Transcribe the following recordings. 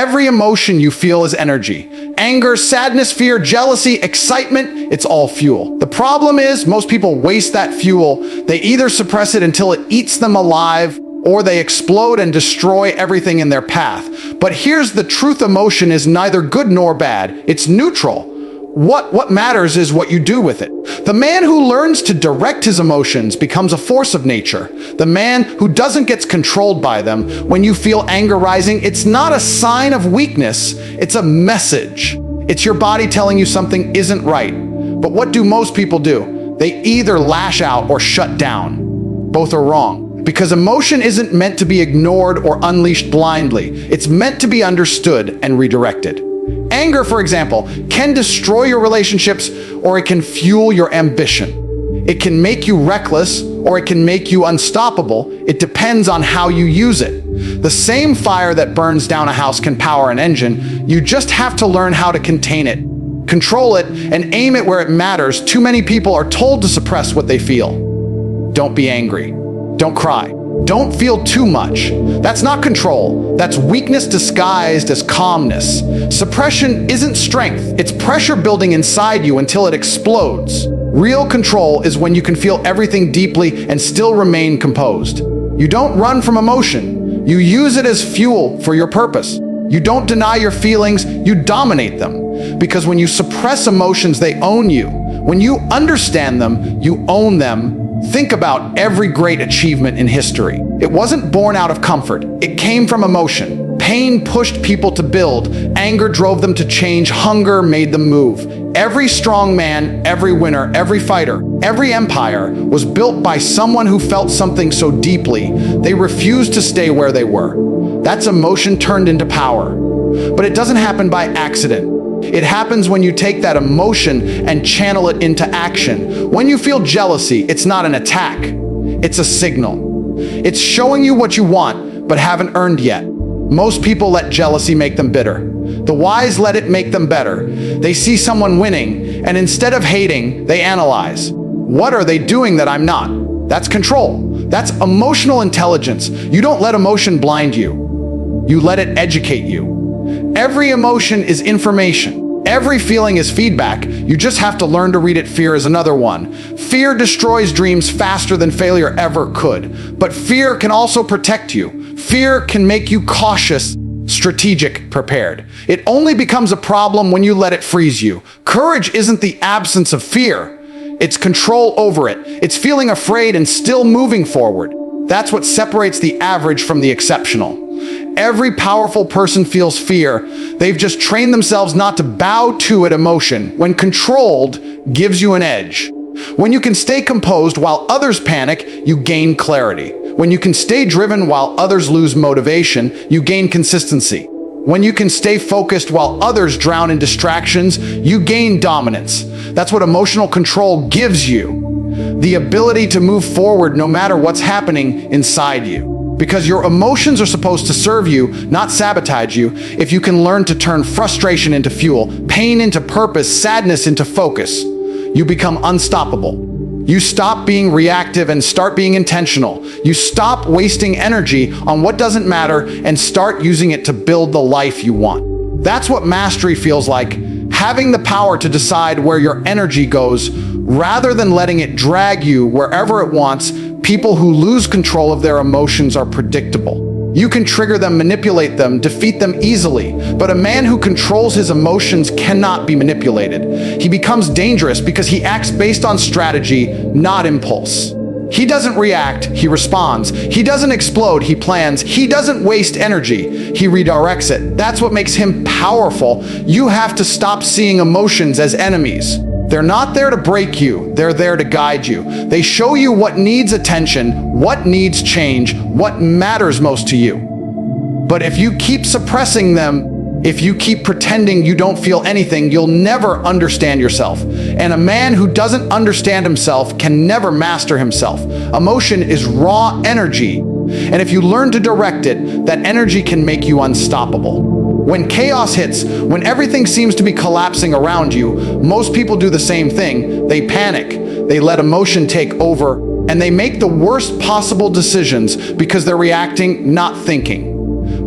Every emotion you feel is energy. Anger, sadness, fear, jealousy, excitement, it's all fuel. The problem is most people waste that fuel. They either suppress it until it eats them alive, or they explode and destroy everything in their path. But here's the truth: emotion is neither good nor bad. It's neutral. What matters is what you do with it. The man who learns to direct his emotions becomes a force of nature. The man who doesn't get controlled by them. When you feel anger rising, it's not a sign of weakness, it's a message. It's your body telling you something isn't right. But what do most people do? They either lash out or shut down. Both are wrong. Because emotion isn't meant to be ignored or unleashed blindly. It's meant to be understood and redirected. Anger, for example, can destroy your relationships, or it can fuel your ambition. It can make you reckless, or it can make you unstoppable. It depends on how you use it. The same fire that burns down a house can power an engine. You just have to learn how to contain it, control it, and aim it where it matters. Too many people are told to suppress what they feel. Don't be angry. Don't cry. Don't feel too much. That's not control. That's weakness disguised as calmness. Suppression isn't strength. It's pressure building inside you until it explodes. Real control is when you can feel everything deeply and still remain composed. You don't run from emotion. You use it as fuel for your purpose. You don't deny your feelings, you dominate them. Because when you suppress emotions, they own you. When you understand them, you own them. Think about every great achievement in history. It wasn't born out of comfort. It came from emotion. Pain pushed people to build. Anger drove them to change. Hunger made them move. Every strong man, every winner, every fighter, every empire was built by someone who felt something so deeply, they refused to stay where they were. That's emotion turned into power. But it doesn't happen by accident. It happens when you take that emotion and channel it into action. When you feel jealousy, it's not an attack. It's a signal. It's showing you what you want, but haven't earned yet. Most people let jealousy make them bitter. The wise let it make them better. They see someone winning, and instead of hating, they analyze. What are they doing that I'm not? That's control. That's emotional intelligence. You don't let emotion blind you. You let it educate you. Every emotion is information. Every feeling is feedback. You just have to learn to read it. Fear is another one. Fear destroys dreams faster than failure ever could. But fear can also protect you. Fear can make you cautious, strategic, prepared. It only becomes a problem when you let it freeze you. Courage isn't the absence of fear. It's control over it. It's feeling afraid and still moving forward. That's what separates the average from the exceptional. Every powerful person feels fear. They've just trained themselves not to bow to it. Emotion, when controlled, gives you an edge. When you can stay composed while others panic, you gain clarity. When you can stay driven while others lose motivation, you gain consistency. When you can stay focused while others drown in distractions, you gain dominance. That's what emotional control gives you. The ability to move forward no matter what's happening inside you. Because your emotions are supposed to serve you, not sabotage you. If you can learn to turn frustration into fuel, pain into purpose, sadness into focus, you become unstoppable. You stop being reactive and start being intentional. You stop wasting energy on what doesn't matter and start using it to build the life you want. That's what mastery feels like. Having the power to decide where your energy goes rather than letting it drag you wherever it wants. People who lose control of their emotions are predictable. You can trigger them, manipulate them, defeat them easily. But a man who controls his emotions cannot be manipulated. He becomes dangerous because he acts based on strategy, not impulse. He doesn't react, he responds. He doesn't explode, he plans. He doesn't waste energy, he redirects it. That's what makes him powerful. You have to stop seeing emotions as enemies. They're not there to break you, they're there to guide you. They show you what needs attention, what needs change, what matters most to you. But if you keep suppressing them, if you keep pretending you don't feel anything, you'll never understand yourself. And a man who doesn't understand himself can never master himself. Emotion is raw energy, and if you learn to direct it, that energy can make you unstoppable. When chaos hits, when everything seems to be collapsing around you, most people do the same thing. They panic, they let emotion take over, and they make the worst possible decisions because they're reacting, not thinking.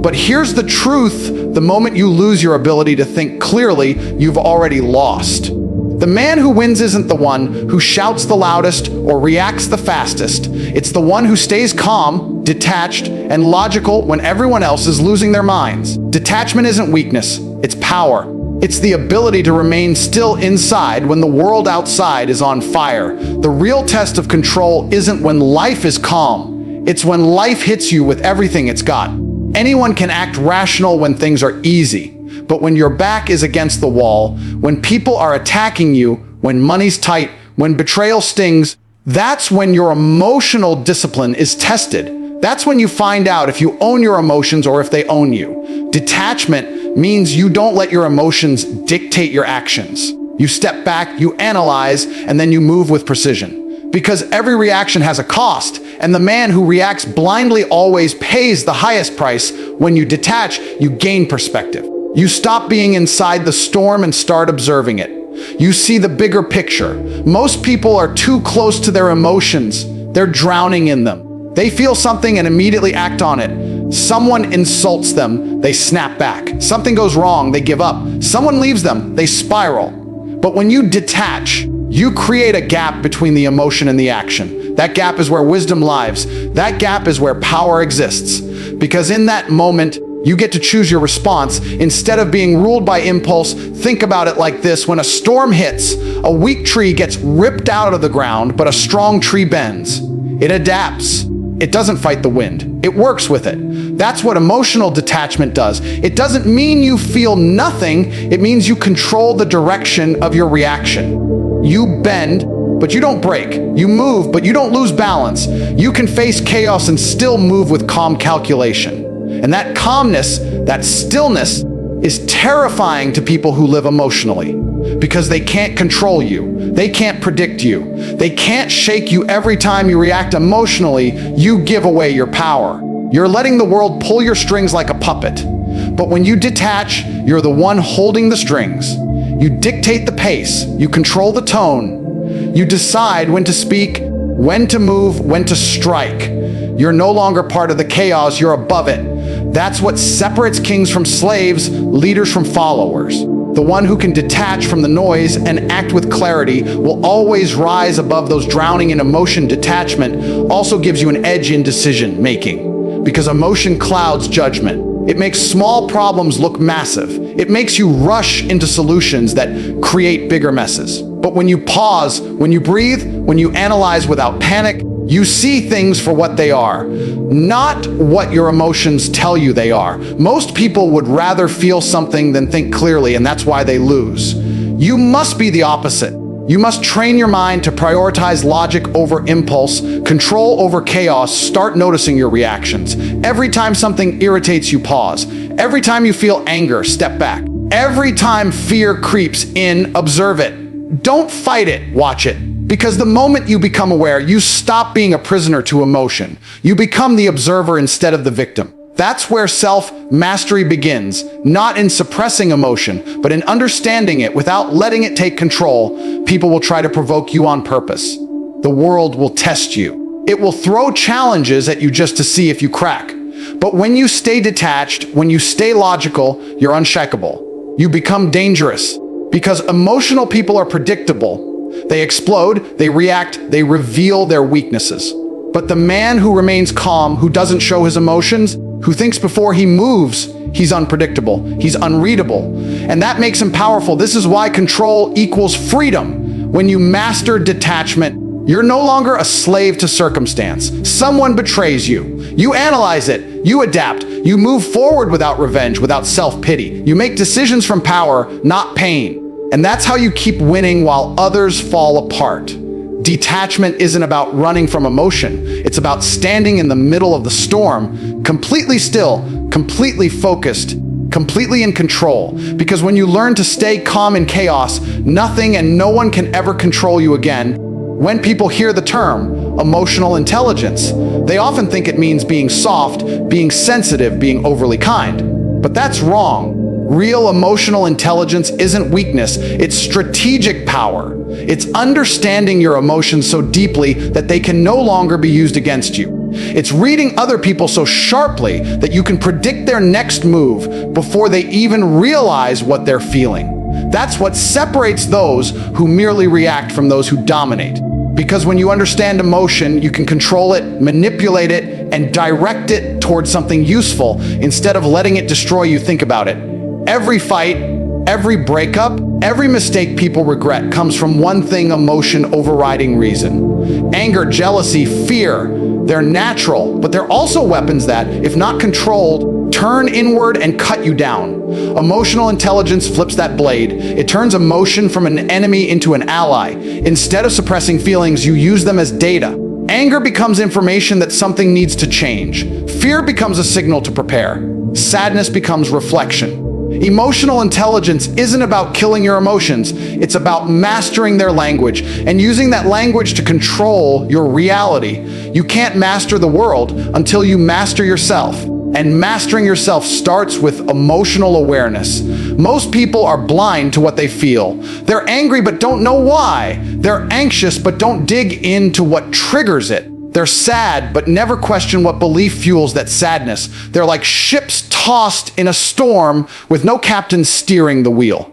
But here's the truth, The moment you lose your ability to think clearly, you've already lost. The man who wins isn't the one who shouts the loudest or reacts the fastest. It's the one who stays calm, detached, and logical when everyone else is losing their minds. Detachment isn't weakness, it's power. It's the ability to remain still inside when the world outside is on fire. The real test of control isn't when life is calm. It's when life hits you with everything it's got. Anyone can act rational when things are easy. But when your back is against the wall, when people are attacking you, when money's tight, when betrayal stings, that's when your emotional discipline is tested. That's when you find out if you own your emotions or if they own you. Detachment means you don't let your emotions dictate your actions. You step back, you analyze, and then you move with precision. Because every reaction has a cost, and the man who reacts blindly always pays the highest price. When you detach, you gain perspective. You stop being inside the storm and start observing it. You see the bigger picture. Most people are too close to their emotions. They're drowning in them. They feel something and immediately act on it. Someone insults them, they snap back. Something goes wrong, they give up. Someone leaves them, they spiral. But when you detach, you create a gap between the emotion and the action. That gap is where wisdom lies. That gap is where power exists. Because in that moment, you get to choose your response. Instead of being ruled by impulse, think about it like this. When a storm hits, a weak tree gets ripped out of the ground, but a strong tree bends. It adapts. It doesn't fight the wind. It works with it. That's what emotional detachment does. It doesn't mean you feel nothing. It means you control the direction of your reaction. You bend, but you don't break. You move, but you don't lose balance. You can face chaos and still move with calm calculation. And that calmness, that stillness, is terrifying to people who live emotionally because they can't control you. They can't predict you. They can't shake you every time you react emotionally. You give away your power. You're letting the world pull your strings like a puppet. But when you detach, you're the one holding the strings. You dictate the pace. You control the tone. You decide when to speak, when to move, when to strike. You're no longer part of the chaos. You're above it. That's what separates kings from slaves, leaders from followers. The one who can detach from the noise and act with clarity will always rise above those drowning in emotion. Detachment also gives you an edge in decision making because emotion clouds judgment. It makes small problems look massive. It makes you rush into solutions that create bigger messes. But when you pause, when you breathe, when you analyze without panic, you see things for what they are, not what your emotions tell you they are. Most people would rather feel something than think clearly, and that's why they lose. You must be the opposite. You must train your mind to prioritize logic over impulse, control over chaos. Start noticing your reactions. Every time something irritates you, pause. Every time you feel anger, step back. Every time fear creeps in, observe it. Don't fight it, watch it. Because the moment you become aware, you stop being a prisoner to emotion. You become the observer instead of the victim. That's where self-mastery begins, not in suppressing emotion, but in understanding it without letting it take control. People will try to provoke you on purpose. The world will test you. It will throw challenges at you just to see if you crack. But when you stay detached, when you stay logical, you're unshakable. You become dangerous because emotional people are predictable. They explode, they react, they reveal their weaknesses. But the man who remains calm, who doesn't show his emotions, who thinks before he moves, he's unpredictable, he's unreadable. And that makes him powerful. This is why control equals freedom. When you master detachment, you're no longer a slave to circumstance. Someone betrays you. You analyze it, you adapt, you move forward without revenge, without self-pity. You make decisions from power, not pain. And that's how you keep winning while others fall apart. Detachment isn't about running from emotion. It's about standing in the middle of the storm, completely still, completely focused, completely in control. Because when you learn to stay calm in chaos, nothing and no one can ever control you again. When people hear the term emotional intelligence, they often think it means being soft, being sensitive, being overly kind. But that's wrong. Real emotional intelligence isn't weakness, it's strategic power. It's understanding your emotions so deeply that they can no longer be used against you. It's reading other people so sharply that you can predict their next move before they even realize what they're feeling. That's what separates those who merely react from those who dominate. Because when you understand emotion, you can control it, manipulate it, and direct it towards something useful instead of letting it destroy you. Think about it. Every fight, every breakup, every mistake people regret comes from one thing: emotion overriding reason. Anger, jealousy, fear, they're natural, but they're also weapons that, if not controlled, turn inward and cut you down. Emotional intelligence flips that blade. It turns emotion from an enemy into an ally. Instead of suppressing feelings, you use them as data. Anger becomes information that something needs to change. Fear becomes a signal to prepare. Sadness becomes reflection. Emotional intelligence isn't about killing your emotions. It's about mastering their language and using that language to control your reality. You can't master the world until you master yourself. And mastering yourself starts with emotional awareness. Most people are blind to what they feel. They're angry but don't know why. They're anxious but don't dig into what triggers it. They're sad but never question what belief fuels that sadness. They're like ships tossed in a storm with no captain steering the wheel.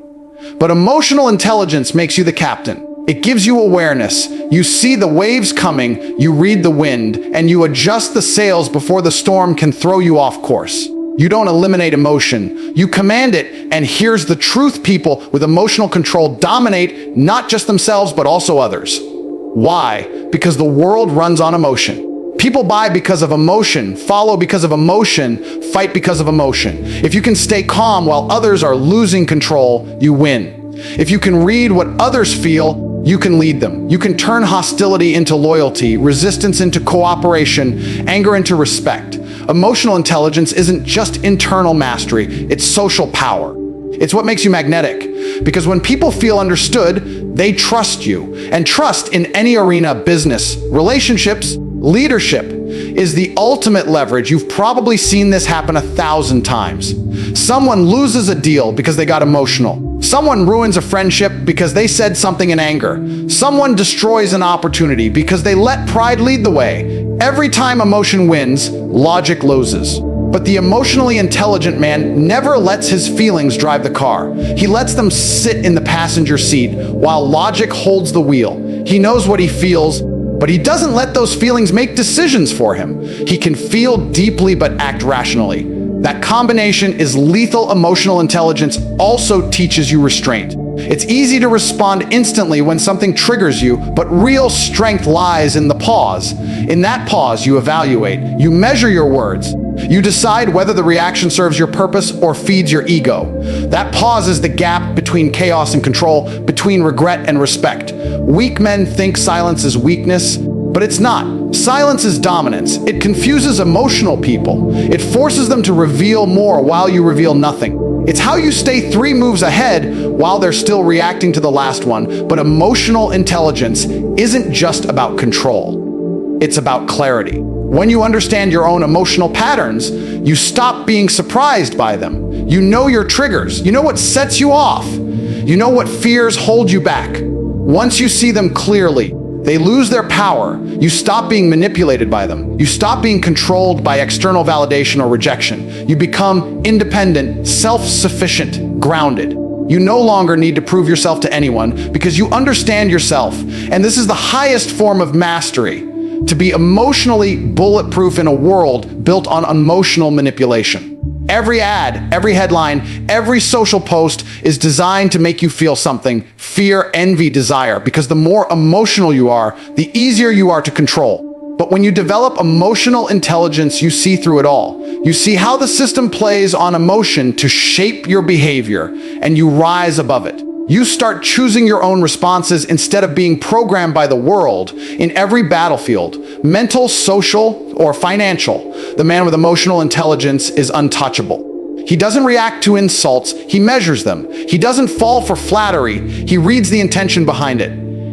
But emotional intelligence makes you the captain. It gives you awareness. You see the waves coming, you read the wind, and you adjust the sails before the storm can throw you off course. You don't eliminate emotion. You command it, and here's the truth: people with emotional control dominate not just themselves, but also others. Why? Because the world runs on emotion. People buy because of emotion, follow because of emotion, fight because of emotion. If you can stay calm while others are losing control, you win. If you can read what others feel, you can lead them. You can turn hostility into loyalty, resistance into cooperation, anger into respect. Emotional intelligence isn't just internal mastery, it's social power. It's what makes you magnetic. Because when people feel understood, they trust you. And trust in any arena, business, relationships, leadership, is the ultimate leverage. You've probably seen this happen 1,000 times. Someone loses a deal because they got emotional. Someone ruins a friendship because they said something in anger. Someone destroys an opportunity because they let pride lead the way. Every time emotion wins, logic loses. But the emotionally intelligent man never lets his feelings drive the car. He lets them sit in the passenger seat while logic holds the wheel. He knows what he feels, but he doesn't let those feelings make decisions for him. He can feel deeply but act rationally. That combination is lethal. Emotional intelligence also teaches you restraint. It's easy to respond instantly when something triggers you, but real strength lies in the pause. In that pause, you evaluate, you measure your words. You decide whether the reaction serves your purpose or feeds your ego. That pause is the gap between chaos and control, between regret and respect. Weak men think silence is weakness, but it's not. Silence is dominance. It confuses emotional people. It forces them to reveal more while you reveal nothing. It's how you stay 3 moves ahead while they're still reacting to the last one. But emotional intelligence isn't just about control. It's about clarity. When you understand your own emotional patterns, you stop being surprised by them. You know your triggers. You know what sets you off. You know what fears hold you back. Once you see them clearly, they lose their power. You stop being manipulated by them. You stop being controlled by external validation or rejection. You become independent, self-sufficient, grounded. You no longer need to prove yourself to anyone because you understand yourself. And this is the highest form of mastery: to be emotionally bulletproof in a world built on emotional manipulation. Every ad, every headline, every social post is designed to make you feel something: fear, envy, desire. Because the more emotional you are, the easier you are to control. But when you develop emotional intelligence, you see through it all. You see how the system plays on emotion to shape your behavior, and you rise above it. You start choosing your own responses instead of being programmed by the world. In every battlefield, mental, social, or financial, the man with emotional intelligence is untouchable. He doesn't react to insults, he measures them. He doesn't fall for flattery, he reads the intention behind it.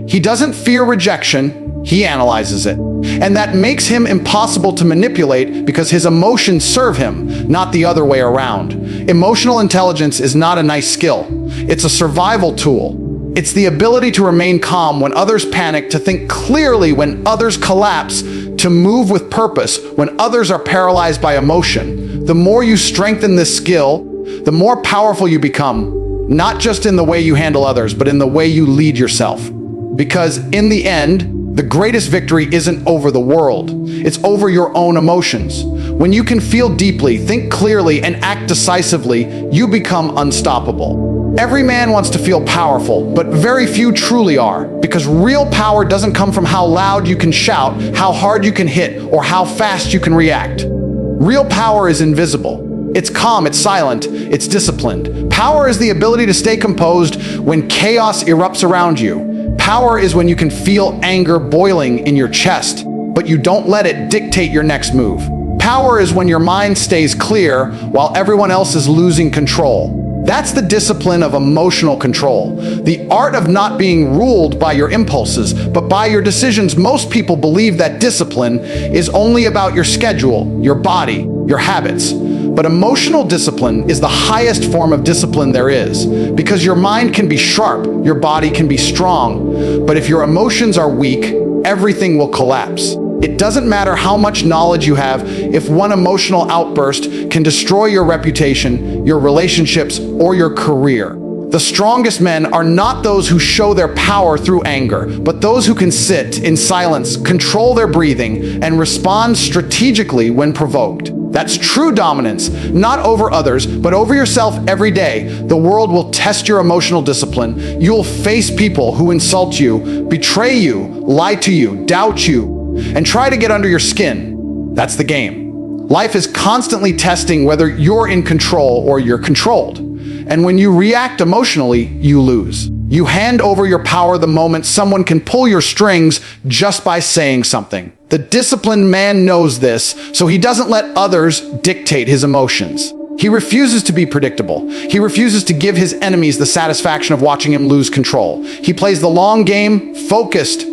He doesn't fear rejection, he analyzes it. And that makes him impossible to manipulate because his emotions serve him, not the other way around. Emotional intelligence is not a nice skill. It's a survival tool. It's the ability to remain calm when others panic, to think clearly when others collapse, to move with purpose when others are paralyzed by emotion. The more you strengthen this skill, the more powerful you become, not just in the way you handle others, but in the way you lead yourself. Because in the end, the greatest victory isn't over the world, it's over your own emotions. When you can feel deeply, think clearly, and act decisively, you become unstoppable. Every man wants to feel powerful, but very few truly are, because real power doesn't come from how loud you can shout, how hard you can hit, or how fast you can react. Real power is invisible. It's calm, it's silent, it's disciplined. Power is the ability to stay composed when chaos erupts around you. Power is when you can feel anger boiling in your chest, but you don't let it dictate your next move. Power is when your mind stays clear while everyone else is losing control. That's the discipline of emotional control, the art of not being ruled by your impulses, but by your decisions. Most people believe that discipline is only about your schedule, your body, your habits. But emotional discipline is the highest form of discipline there is, because your mind can be sharp, your body can be strong, but if your emotions are weak, everything will collapse. It doesn't matter how much knowledge you have if one emotional outburst can destroy your reputation, your relationships, or your career. The strongest men are not those who show their power through anger, but those who can sit in silence, control their breathing, and respond strategically when provoked. That's true dominance, not over others, but over yourself every day. The world will test your emotional discipline. You'll face people who insult you, betray you, lie to you, doubt you, and try to get under your skin. That's the game. Life is constantly testing whether you're in control or you're controlled. And when you react emotionally, you lose. You hand over your power the moment someone can pull your strings just by saying something. The disciplined man knows this, so he doesn't let others dictate his emotions. He refuses to be predictable. He refuses to give his enemies the satisfaction of watching him lose control. He plays the long game, focused,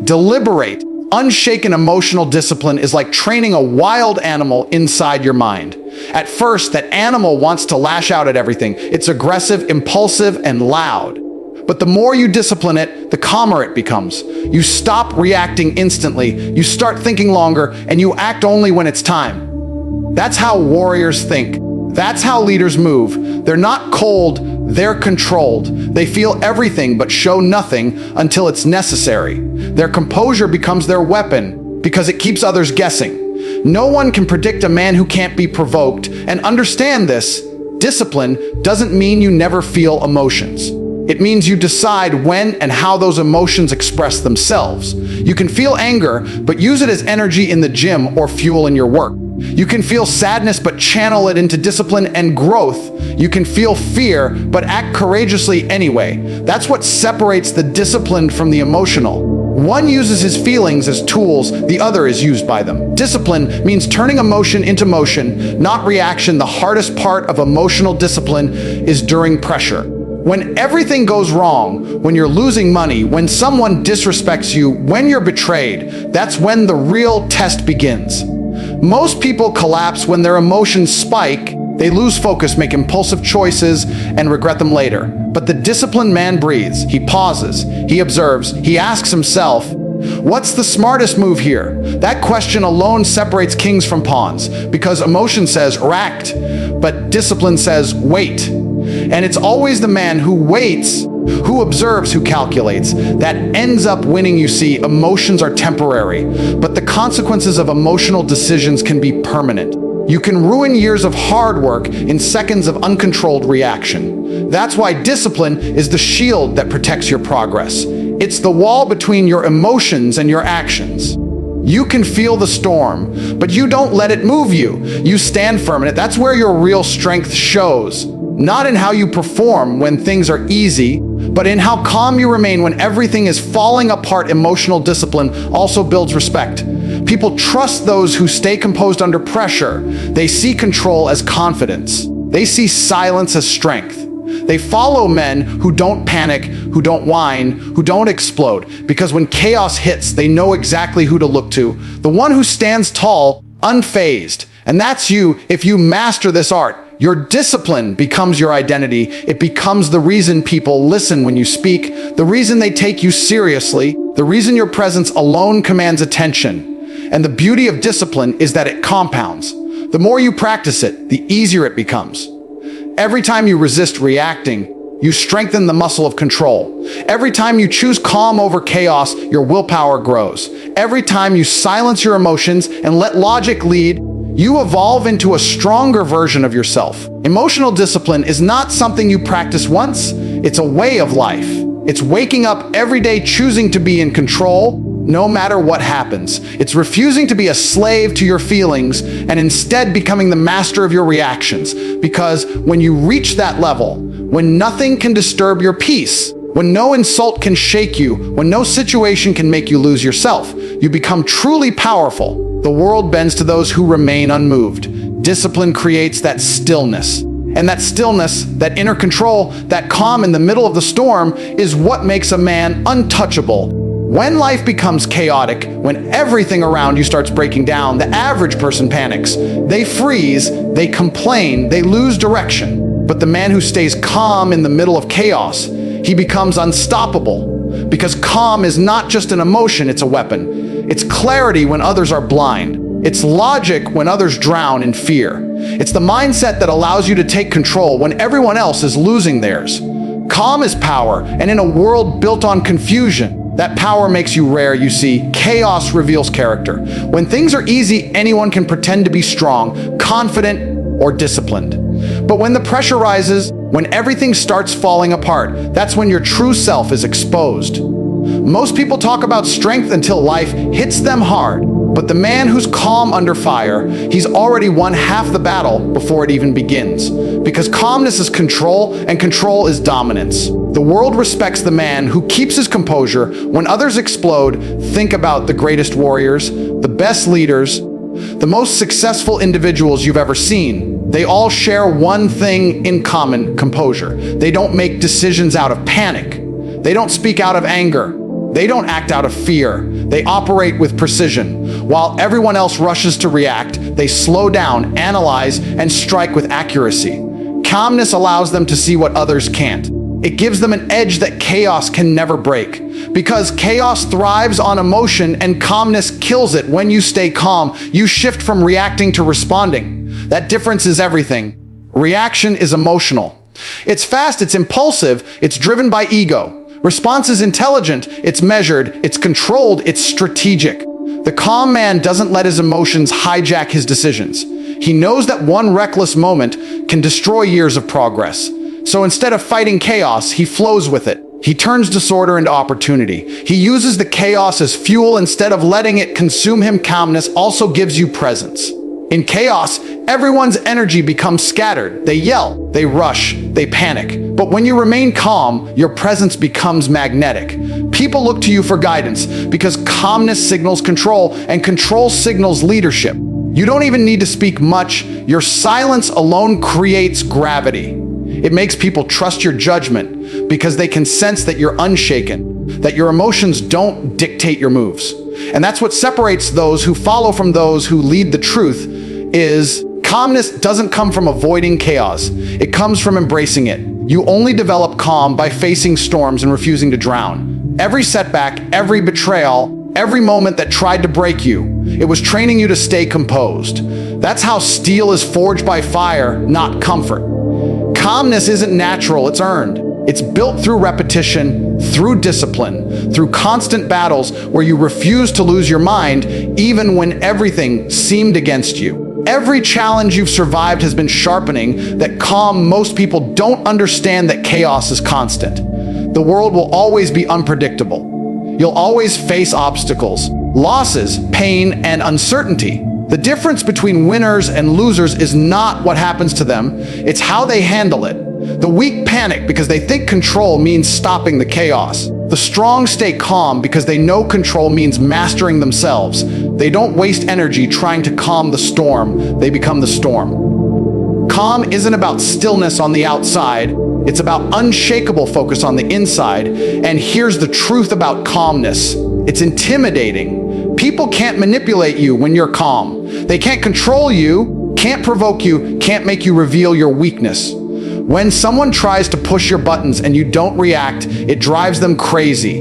deliberate. Unshaken emotional discipline is like training a wild animal inside your mind. At first, that animal wants to lash out at everything. It's aggressive, impulsive, and loud. But the more you discipline it, the calmer it becomes. You stop reacting instantly, you start thinking longer, and you act only when it's time. That's how warriors think. That's how leaders move. They're not cold, they're controlled. They feel everything but show nothing until it's necessary. Their composure becomes their weapon because it keeps others guessing. No one can predict a man who can't be provoked, and understand this. Discipline doesn't mean you never feel emotions. It means you decide when and how those emotions express themselves. You can feel anger, but use it as energy in the gym or fuel in your work. You can feel sadness, but channel it into discipline and growth. You can feel fear, but act courageously anyway. That's what separates the disciplined from the emotional. One uses his feelings as tools, the other is used by them. Discipline means turning emotion into motion, not reaction. The hardest part of emotional discipline is during pressure. When everything goes wrong, when you're losing money, when someone disrespects you, when you're betrayed, that's when the real test begins. Most people collapse when their emotions spike. They lose focus, make impulsive choices, and regret them later. But the disciplined man breathes. He pauses. He observes. He asks himself, what's the smartest move here? That question alone separates kings from pawns, because emotion says act, but discipline says wait. And it's always the man who waits, who observes, who calculates, that ends up winning. You see, emotions are temporary, but the consequences of emotional decisions can be permanent. You can ruin years of hard work in seconds of uncontrolled reaction. That's why discipline is the shield that protects your progress. It's the wall between your emotions and your actions. You can feel the storm, but you don't let it move you. You stand firm in it. That's where your real strength shows. Not in how you perform when things are easy, but in how calm you remain when everything is falling apart. Emotional discipline also builds respect. People trust those who stay composed under pressure. They see control as confidence. They see silence as strength. They follow men who don't panic, who don't whine, who don't explode, because when chaos hits, they know exactly who to look to. The one who stands tall, unfazed. And that's you if you master this art. Your discipline becomes your identity. It becomes the reason people listen when you speak, the reason they take you seriously, the reason your presence alone commands attention. And the beauty of discipline is that it compounds. The more you practice it, the easier it becomes. Every time you resist reacting, you strengthen the muscle of control. Every time you choose calm over chaos, your willpower grows. Every time you silence your emotions and let logic lead, you evolve into a stronger version of yourself. Emotional discipline is not something you practice once, it's a way of life. It's waking up every day choosing to be in control, no matter what happens. It's refusing to be a slave to your feelings and instead becoming the master of your reactions. Because when you reach that level, when nothing can disturb your peace, when no insult can shake you, when no situation can make you lose yourself, you become truly powerful. The world bends to those who remain unmoved. Discipline creates that stillness. And that stillness, that inner control, that calm in the middle of the storm is what makes a man untouchable. When life becomes chaotic, when everything around you starts breaking down, the average person panics. They freeze, they complain, they lose direction. But the man who stays calm in the middle of chaos, he becomes unstoppable. Because calm is not just an emotion, it's a weapon. It's clarity when others are blind. It's logic when others drown in fear. It's the mindset that allows you to take control when everyone else is losing theirs. Calm is power, and in a world built on confusion, that power makes you rare, you see. Chaos reveals character. When things are easy, anyone can pretend to be strong, confident, or disciplined. But when the pressure rises, when everything starts falling apart, that's when your true self is exposed. Most people talk about strength until life hits them hard. But the man who's calm under fire, he's already won half the battle before it even begins. Because calmness is control, and control is dominance. The world respects the man who keeps his composure when others explode. Think about the greatest warriors, the best leaders, the most successful individuals you've ever seen. They all share one thing in common: composure. They don't make decisions out of panic. They don't speak out of anger. They don't act out of fear. They operate with precision. While everyone else rushes to react, they slow down, analyze, and strike with accuracy. Calmness allows them to see what others can't. It gives them an edge that chaos can never break. Because chaos thrives on emotion and calmness kills it. When you stay calm, you shift from reacting to responding. That difference is everything. Reaction is emotional. It's fast, it's impulsive, it's driven by ego. Response is intelligent, it's measured, it's controlled, it's strategic. The calm man doesn't let his emotions hijack his decisions. He knows that one reckless moment can destroy years of progress. So instead of fighting chaos, he flows with it. He turns disorder into opportunity. He uses the chaos as fuel instead of letting it consume him. Calmness also gives you presence. In chaos, everyone's energy becomes scattered. They yell, they rush, they panic. But when you remain calm, your presence becomes magnetic. People look to you for guidance because calmness signals control, and control signals leadership. You don't even need to speak much. Your silence alone creates gravity. It makes people trust your judgment because they can sense that you're unshaken, that your emotions don't dictate your moves. And that's what separates those who follow from those who lead. The truth is, calmness doesn't come from avoiding chaos. It comes from embracing it. You only develop calm by facing storms and refusing to drown. Every setback, every betrayal, every moment that tried to break you, it was training you to stay composed. That's how steel is forged by fire, not comfort. Calmness isn't natural, it's earned. It's built through repetition, through discipline, through constant battles where you refuse to lose your mind even when everything seemed against you. Every challenge you've survived has been sharpening that calm. Most people don't understand that chaos is constant. The world will always be unpredictable. You'll always face obstacles, losses, pain, and uncertainty. The difference between winners and losers is not what happens to them, it's how they handle it. The weak panic because they think control means stopping the chaos. The strong stay calm because they know control means mastering themselves. They don't waste energy trying to calm the storm, they become the storm. Calm isn't about stillness on the outside, it's about unshakable focus on the inside. And here's the truth about calmness: it's intimidating. People can't manipulate you when you're calm. They can't control you, can't provoke you, can't make you reveal your weakness. When someone tries to push your buttons and you don't react, it drives them crazy.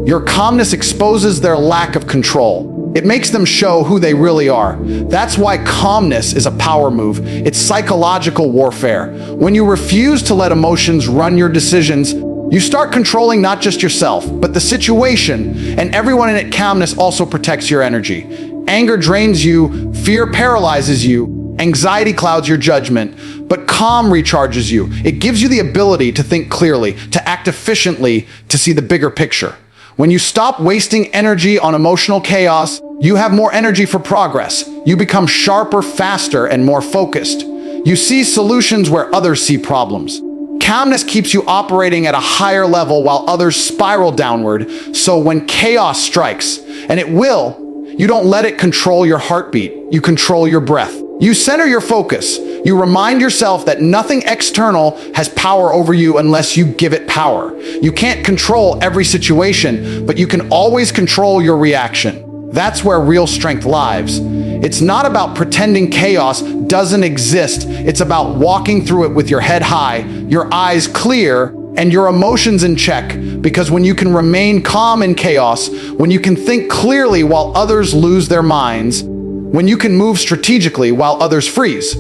Your calmness exposes their lack of control. It makes them show who they really are. That's why calmness is a power move. It's psychological warfare. When you refuse to let emotions run your decisions, you start controlling not just yourself, but the situation, and everyone in it. Calmness also protects your energy. Anger drains you, fear paralyzes you, anxiety clouds your judgment, but calm recharges you. It gives you the ability to think clearly, to act efficiently, to see the bigger picture. When you stop wasting energy on emotional chaos, you have more energy for progress. You become sharper, faster, and more focused. You see solutions where others see problems. Calmness keeps you operating at a higher level while others spiral downward. So when chaos strikes, and it will, you don't let it control your heartbeat. You control your breath. You center your focus. You remind yourself that nothing external has power over you unless you give it power. You can't control every situation, but you can always control your reaction. That's where real strength lies. It's not about pretending chaos doesn't exist. It's about walking through it with your head high, your eyes clear, and your emotions in check. Because when you can remain calm in chaos, when you can think clearly while others lose their minds, when you can move strategically while others freeze,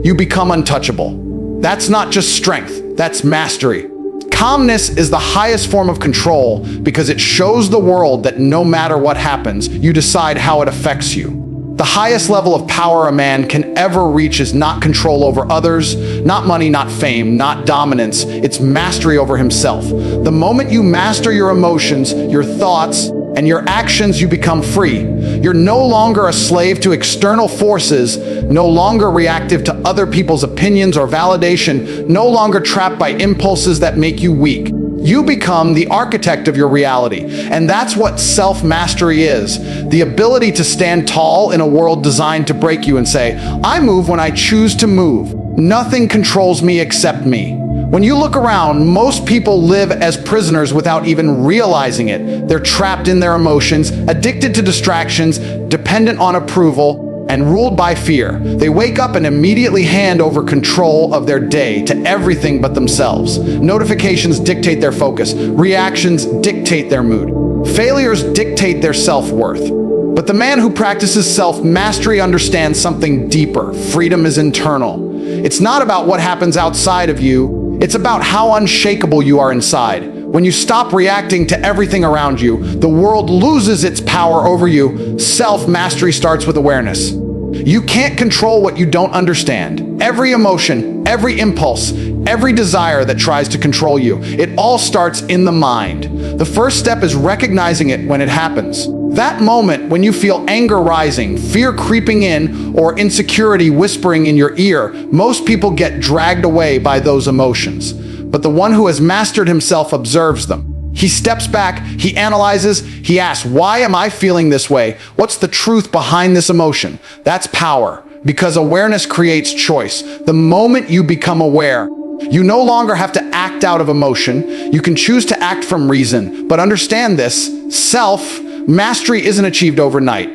you become untouchable. That's not just strength, that's mastery. Calmness is the highest form of control because it shows the world that no matter what happens, you decide how it affects you. The highest level of power a man can ever reach is not control over others, not money, not fame, not dominance. It's mastery over himself. The moment you master your emotions, your thoughts, and your actions, you become free. You're no longer a slave to external forces, no longer reactive to other people's opinions or validation, no longer trapped by impulses that make you weak. You become the architect of your reality. And that's what self-mastery is. The ability to stand tall in a world designed to break you and say, I move when I choose to move. Nothing controls me except me. When you look around, most people live as prisoners without even realizing it. They're trapped in their emotions, addicted to distractions, dependent on approval, and ruled by fear. They wake up and immediately hand over control of their day to everything but themselves. Notifications dictate their focus. Reactions dictate their mood. Failures dictate their self-worth. But the man who practices self-mastery understands something deeper. Freedom is internal. It's not about what happens outside of you. It's about how unshakable you are inside. When you stop reacting to everything around you, the world loses its power over you. Self-mastery starts with awareness. You can't control what you don't understand. Every emotion, every impulse, every desire that tries to control you, it all starts in the mind. The first step is recognizing it when it happens. That moment when you feel anger rising, fear creeping in, or insecurity whispering in your ear, most people get dragged away by those emotions. But the one who has mastered himself observes them. He steps back, he analyzes, he asks, why am I feeling this way? What's the truth behind this emotion? That's power, because awareness creates choice. The moment you become aware, you no longer have to act out of emotion. You can choose to act from reason. But understand this, self-mastery isn't achieved overnight.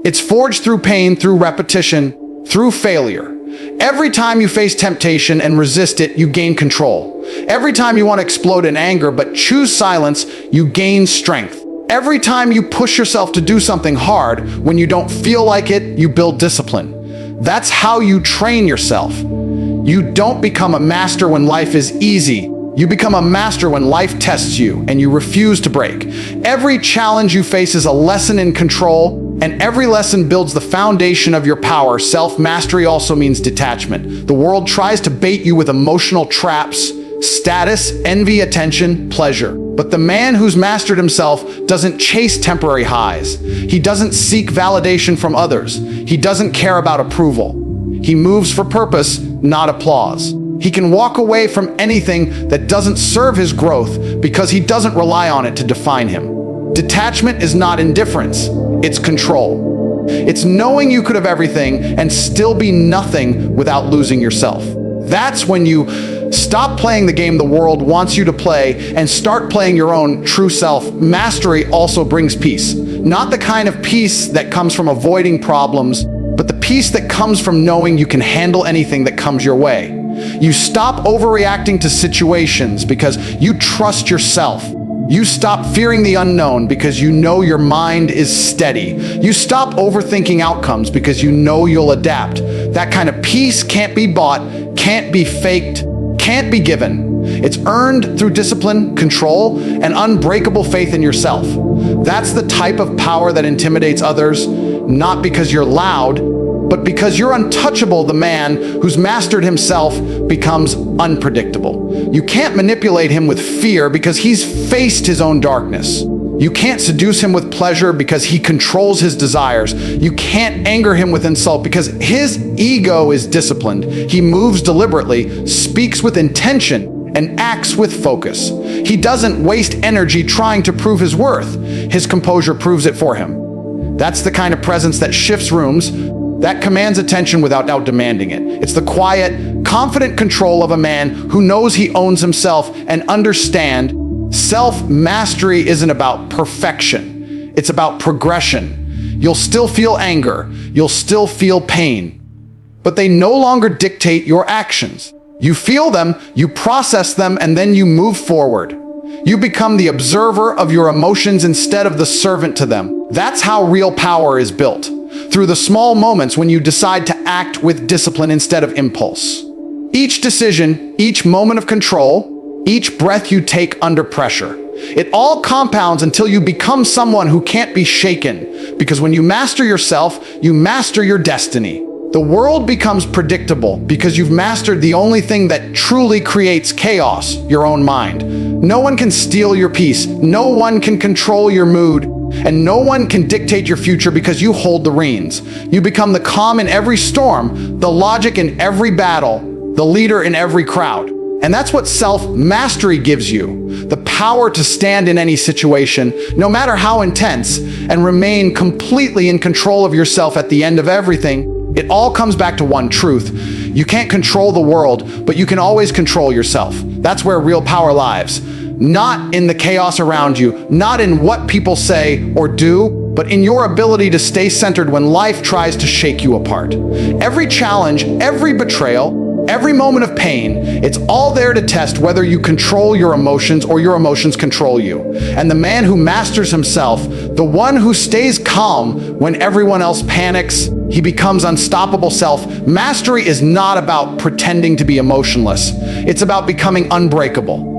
It's forged through pain, through repetition, through failure. Every time you face temptation and resist it, you gain control. Every time you want to explode in anger but choose silence, you gain strength. Every time you push yourself to do something hard, when you don't feel like it, you build discipline. That's how you train yourself. You don't become a master when life is easy. You become a master when life tests you and you refuse to break. Every challenge you face is a lesson in control, and every lesson builds the foundation of your power. Self-mastery also means detachment. The world tries to bait you with emotional traps, status, envy, attention, pleasure. But the man who's mastered himself doesn't chase temporary highs. He doesn't seek validation from others. He doesn't care about approval. He moves for purpose, not applause. He can walk away from anything that doesn't serve his growth because he doesn't rely on it to define him. Detachment is not indifference, it's control. It's knowing you could have everything and still be nothing without losing yourself. That's when you stop playing the game the world wants you to play and start playing your own true self. Mastery also brings peace. Not the kind of peace that comes from avoiding problems, but the peace that comes from knowing you can handle anything that comes your way. You stop overreacting to situations because you trust yourself. You stop fearing the unknown because you know your mind is steady. You stop overthinking outcomes because you know you'll adapt. That kind of peace can't be bought, can't be faked, can't be given. It's earned through discipline, control, and unbreakable faith in yourself. That's the type of power that intimidates others, not because you're loud, but because you're untouchable. The man who's mastered himself becomes unpredictable. You can't manipulate him with fear because he's faced his own darkness. You can't seduce him with pleasure because he controls his desires. You can't anger him with insult because his ego is disciplined. He moves deliberately, speaks with intention, and acts with focus. He doesn't waste energy trying to prove his worth. His composure proves it for him. That's the kind of presence that shifts rooms, that commands attention without demanding it. It's the quiet, confident control of a man who knows he owns himself and understands self-mastery isn't about perfection. It's about progression. You'll still feel anger. You'll still feel pain. But they no longer dictate your actions. You feel them, you process them, and then you move forward. You become the observer of your emotions instead of the servant to them. That's how real power is built. Through the small moments when you decide to act with discipline instead of impulse. Each decision, each moment of control, each breath you take under pressure. It all compounds until you become someone who can't be shaken. Because when you master yourself, you master your destiny. The world becomes predictable because you've mastered the only thing that truly creates chaos, your own mind. No one can steal your peace. No one can control your mood. And no one can dictate your future because you hold the reins. You become the calm in every storm, the logic in every battle, the leader in every crowd. And that's what self-mastery gives you. The power to stand in any situation, no matter how intense, and remain completely in control of yourself at the end of everything. It all comes back to one truth. You can't control the world, but you can always control yourself. That's where real power lies. Not in the chaos around you, not in what people say or do, but in your ability to stay centered when life tries to shake you apart. Every challenge, every betrayal, every moment of pain, it's all there to test whether you control your emotions or your emotions control you. And the man who masters himself, the one who stays calm when everyone else panics, he becomes unstoppable. Self-mastery is not about pretending to be emotionless. It's about becoming unbreakable.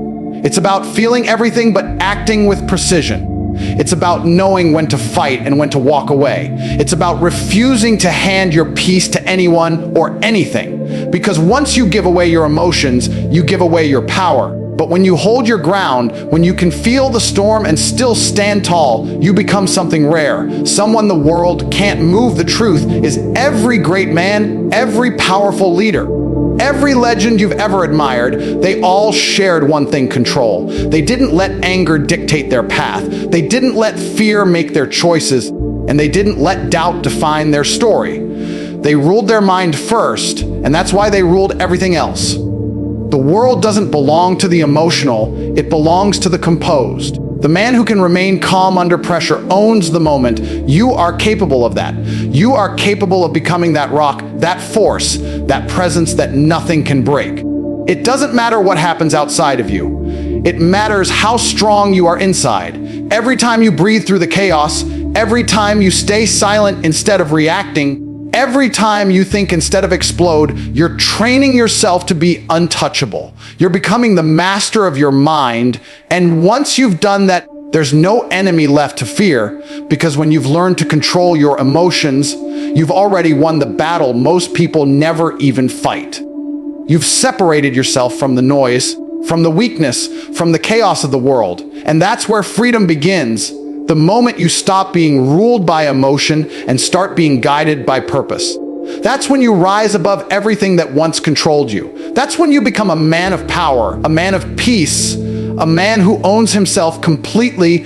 It's about feeling everything but acting with precision. It's about knowing when to fight and when to walk away. It's about refusing to hand your peace to anyone or anything. Because once you give away your emotions, you give away your power. But when you hold your ground, when you can feel the storm and still stand tall, you become something rare. Someone the world can't move. The truth is every great man, every powerful leader, every legend you've ever admired, they all shared one thing: control. They didn't let anger dictate their path. They didn't let fear make their choices. And they didn't let doubt define their story. They ruled their mind first, and that's why they ruled everything else. The world doesn't belong to the emotional, it belongs to the composed. The man who can remain calm under pressure owns the moment. You are capable of that. You are capable of becoming that rock, that force, that presence that nothing can break. It doesn't matter what happens outside of you. It matters how strong you are inside. Every time you breathe through the chaos, every time you stay silent instead of reacting, every time you think instead of explode, you're training yourself to be untouchable. You're becoming the master of your mind. And once you've done that, there's no enemy left to fear, because when you've learned to control your emotions, you've already won the battle most people never even fight. You've separated yourself from the noise, from the weakness, from the chaos of the world. And that's where freedom begins. The moment you stop being ruled by emotion and start being guided by purpose. That's when you rise above everything that once controlled you. That's when you become a man of power, a man of peace, a man who owns himself completely.